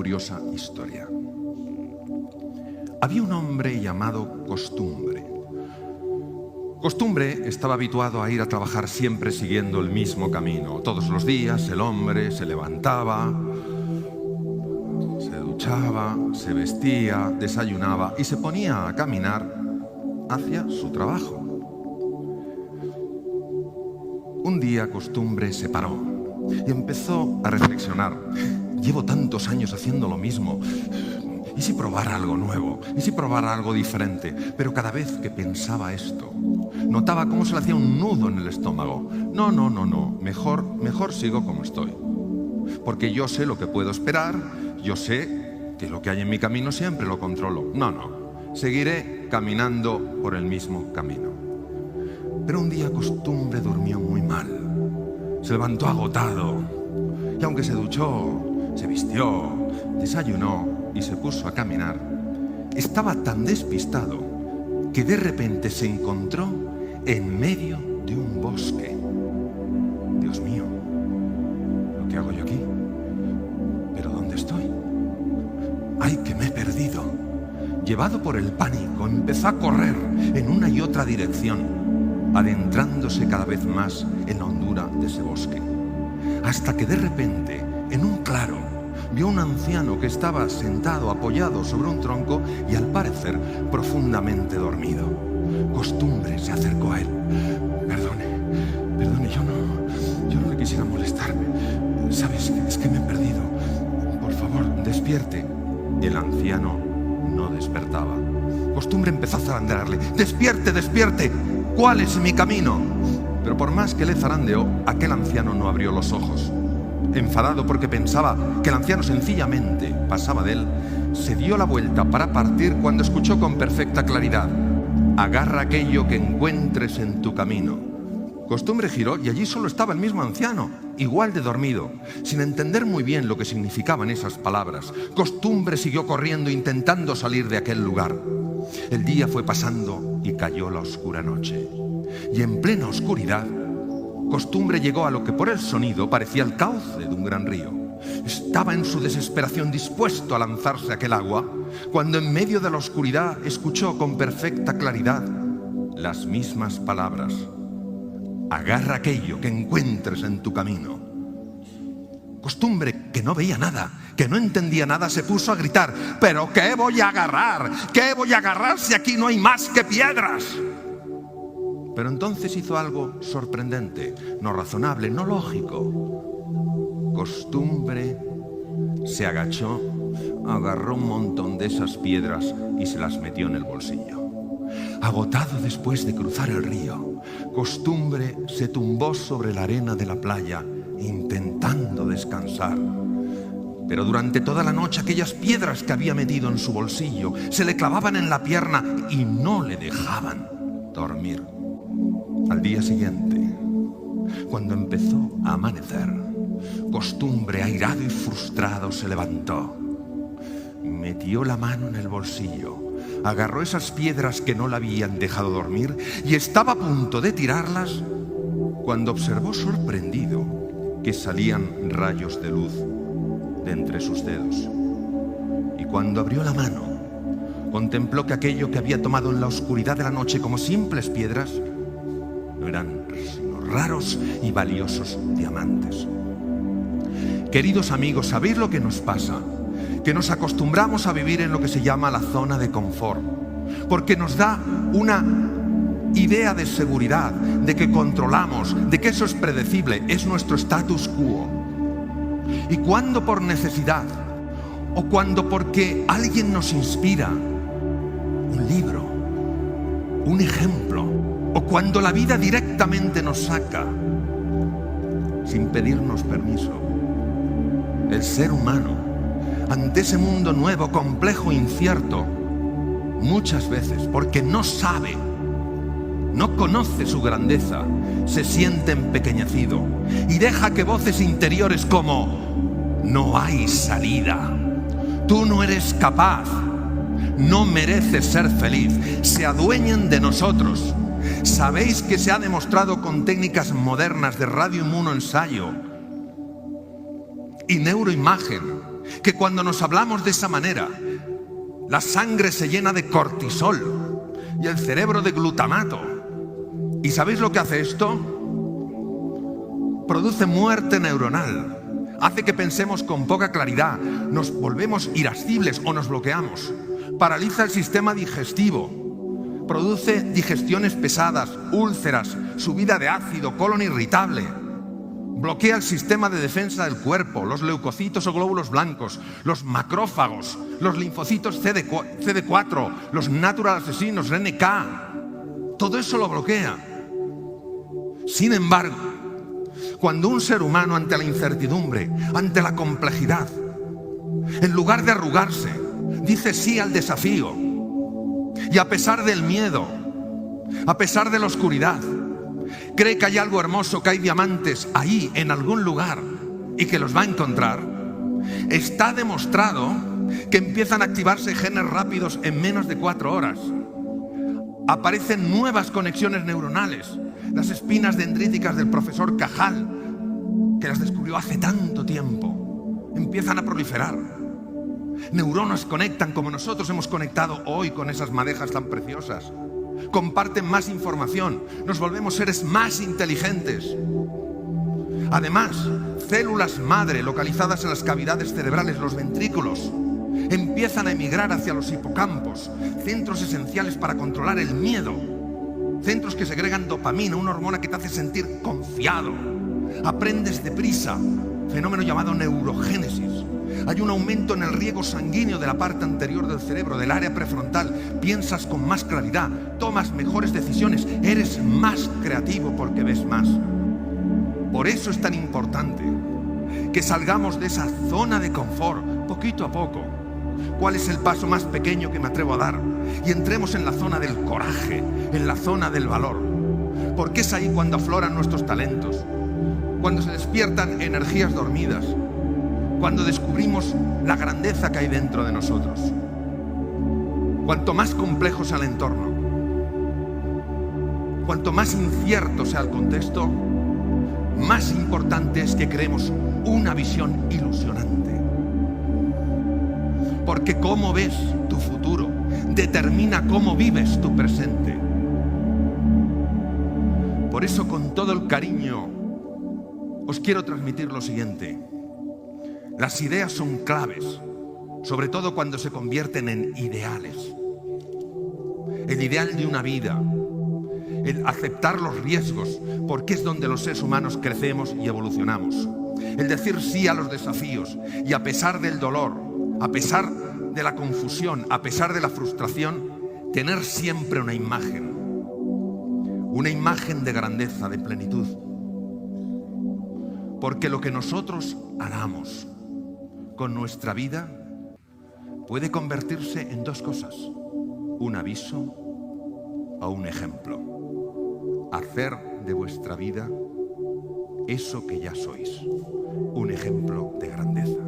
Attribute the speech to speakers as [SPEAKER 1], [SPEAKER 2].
[SPEAKER 1] curiosa historia. Había un hombre llamado Costumbre. Costumbre estaba habituado a ir a trabajar siempre siguiendo el mismo camino. Todos los días el hombre se levantaba, se duchaba, se vestía, desayunaba y se ponía a caminar hacia su trabajo. Un día Costumbre se paró y empezó a reflexionar. Llevo tantos años haciendo lo mismo. ¿Y si probara algo nuevo? ¿Y si probara algo diferente? Pero cada vez que pensaba esto, notaba cómo se le hacía un nudo en el estómago. No. Mejor sigo como estoy. Porque yo sé lo que puedo esperar, yo sé que lo que hay en mi camino siempre lo controlo. Seguiré caminando por el mismo camino. Pero un día Costumbre durmió muy mal. Se levantó agotado y aunque se duchó, se vistió, desayunó y se puso a caminar, estaba tan despistado que de repente se encontró en medio de un bosque. Dios mío, ¿lo que hago yo aquí? ¿Pero dónde estoy? ¡Ay, que me he perdido! Llevado por el pánico, empezó a correr en una y otra dirección, adentrándose cada vez más en la hondura de ese bosque, hasta que de repente, en un claro, vio a un anciano que estaba sentado apoyado sobre un tronco y al parecer profundamente dormido. Costumbre se acercó a él. Perdone, yo no le quisiera molestar. ¿Sabes? Es que me he perdido. Por favor, despierte. El anciano no despertaba. Costumbre empezó a zarandearle. ¡Despierte! ¿Cuál es mi camino? Pero por más que le zarandeó, aquel anciano no abrió los ojos. Enfadado porque pensaba que el anciano sencillamente pasaba de él, se dio la vuelta para partir cuando escuchó con perfecta claridad: agarra aquello que encuentres en tu camino. Costumbre giró y allí solo estaba el mismo anciano, igual de dormido, sin entender muy bien lo que significaban esas palabras. Costumbre siguió corriendo intentando salir de aquel lugar. El día fue pasando y cayó la oscura noche. Y en plena oscuridad, Costumbre llegó a lo que por el sonido parecía el cauce de un gran río. Estaba en su desesperación dispuesto a lanzarse a aquel agua, cuando en medio de la oscuridad escuchó con perfecta claridad las mismas palabras: agarra aquello que encuentres en tu camino. Costumbre, que no veía nada, que no entendía nada, se puso a gritar: ¿pero qué voy a agarrar? ¿Qué voy a agarrar si aquí no hay más que piedras? Pero entonces hizo algo sorprendente, no razonable, no lógico. Costumbre se agachó, agarró un montón de esas piedras y se las metió en el bolsillo. Agotado después de cruzar el río, Costumbre se tumbó sobre la arena de la playa, intentando descansar. Pero durante toda la noche aquellas piedras que había metido en su bolsillo se le clavaban en la pierna y no le dejaban dormir. Al día siguiente, cuando empezó a amanecer, Costumbre, airado y frustrado, se levantó. Metió la mano en el bolsillo, agarró esas piedras que no la habían dejado dormir y estaba a punto de tirarlas cuando observó sorprendido que salían rayos de luz de entre sus dedos. Y cuando abrió la mano, contempló que aquello que había tomado en la oscuridad de la noche como simples piedras no eran sino raros y valiosos diamantes. Queridos amigos, ¿sabéis lo que nos pasa? Que nos acostumbramos a vivir en lo que se llama la zona de confort, porque nos da una idea de seguridad, de que controlamos, de que eso es predecible, es nuestro status quo. Y cuando por necesidad, o cuando porque alguien nos inspira, un libro, un ejemplo, o cuando la vida directamente nos saca, sin pedirnos permiso, el ser humano, ante ese mundo nuevo, complejo, incierto, muchas veces, porque no sabe, no conoce su grandeza, se siente empequeñecido y deja que voces interiores como: no hay salida, tú no eres capaz, no mereces ser feliz, se adueñen de nosotros. ¿Sabéis que se ha demostrado con técnicas modernas de radioinmunoensayo y neuroimagen que cuando nos hablamos de esa manera, la sangre se llena de cortisol y el cerebro de glutamato. ¿Y sabéis lo que hace esto? Produce muerte neuronal. Hace que pensemos con poca claridad, nos volvemos irascibles o nos bloqueamos. Paraliza el sistema digestivo. Produce digestiones pesadas, úlceras, subida de ácido, colon irritable. Bloquea el sistema de defensa del cuerpo, los leucocitos o glóbulos blancos, los macrófagos, los linfocitos CD4, los natural asesinos, NK. Todo eso lo bloquea. Sin embargo, cuando un ser humano ante la incertidumbre, ante la complejidad, en lugar de arrugarse, dice sí al desafío, y a pesar del miedo, a pesar de la oscuridad, cree que hay algo hermoso, que hay diamantes ahí en algún lugar y que los va a encontrar, está demostrado que empiezan a activarse genes rápidos en menos de 4 horas. Aparecen nuevas conexiones neuronales, las espinas dendríticas del profesor Cajal, que las descubrió hace tanto tiempo, empiezan a proliferar. Neuronas conectan como nosotros hemos conectado hoy con esas madejas tan preciosas. Comparten más información, nos volvemos seres más inteligentes. Además, células madre localizadas en las cavidades cerebrales, los ventrículos, empiezan a emigrar hacia los hipocampos, centros esenciales para controlar el miedo, centros que segregan dopamina, una hormona que te hace sentir confiado. Aprendes deprisa, fenómeno llamado neurogénesis. Hay un aumento en el riego sanguíneo de la parte anterior del cerebro, del área prefrontal. Piensas con más claridad, tomas mejores decisiones, eres más creativo porque ves más. Por eso es tan importante que salgamos de esa zona de confort poquito a poco. ¿Cuál es el paso más pequeño que me atrevo a dar? Y entremos en la zona del coraje, en la zona del valor. Porque es ahí cuando afloran nuestros talentos, cuando se despiertan energías dormidas, cuando descubrimos la grandeza que hay dentro de nosotros. Cuanto más complejo sea el entorno, cuanto más incierto sea el contexto, más importante es que creemos una visión ilusionante. Porque cómo ves tu futuro determina cómo vives tu presente. Por eso, con todo el cariño, os quiero transmitir lo siguiente. Las ideas son claves, sobre todo cuando se convierten en ideales. El ideal de una vida, el aceptar los riesgos, porque es donde los seres humanos crecemos y evolucionamos. El decir sí a los desafíos y a pesar del dolor, a pesar de la confusión, a pesar de la frustración, tener siempre una imagen de grandeza, de plenitud. Porque lo que nosotros hagamos con nuestra vida puede convertirse en 2 cosas: un aviso o un ejemplo. Hacer de vuestra vida eso que ya sois, un ejemplo de grandeza.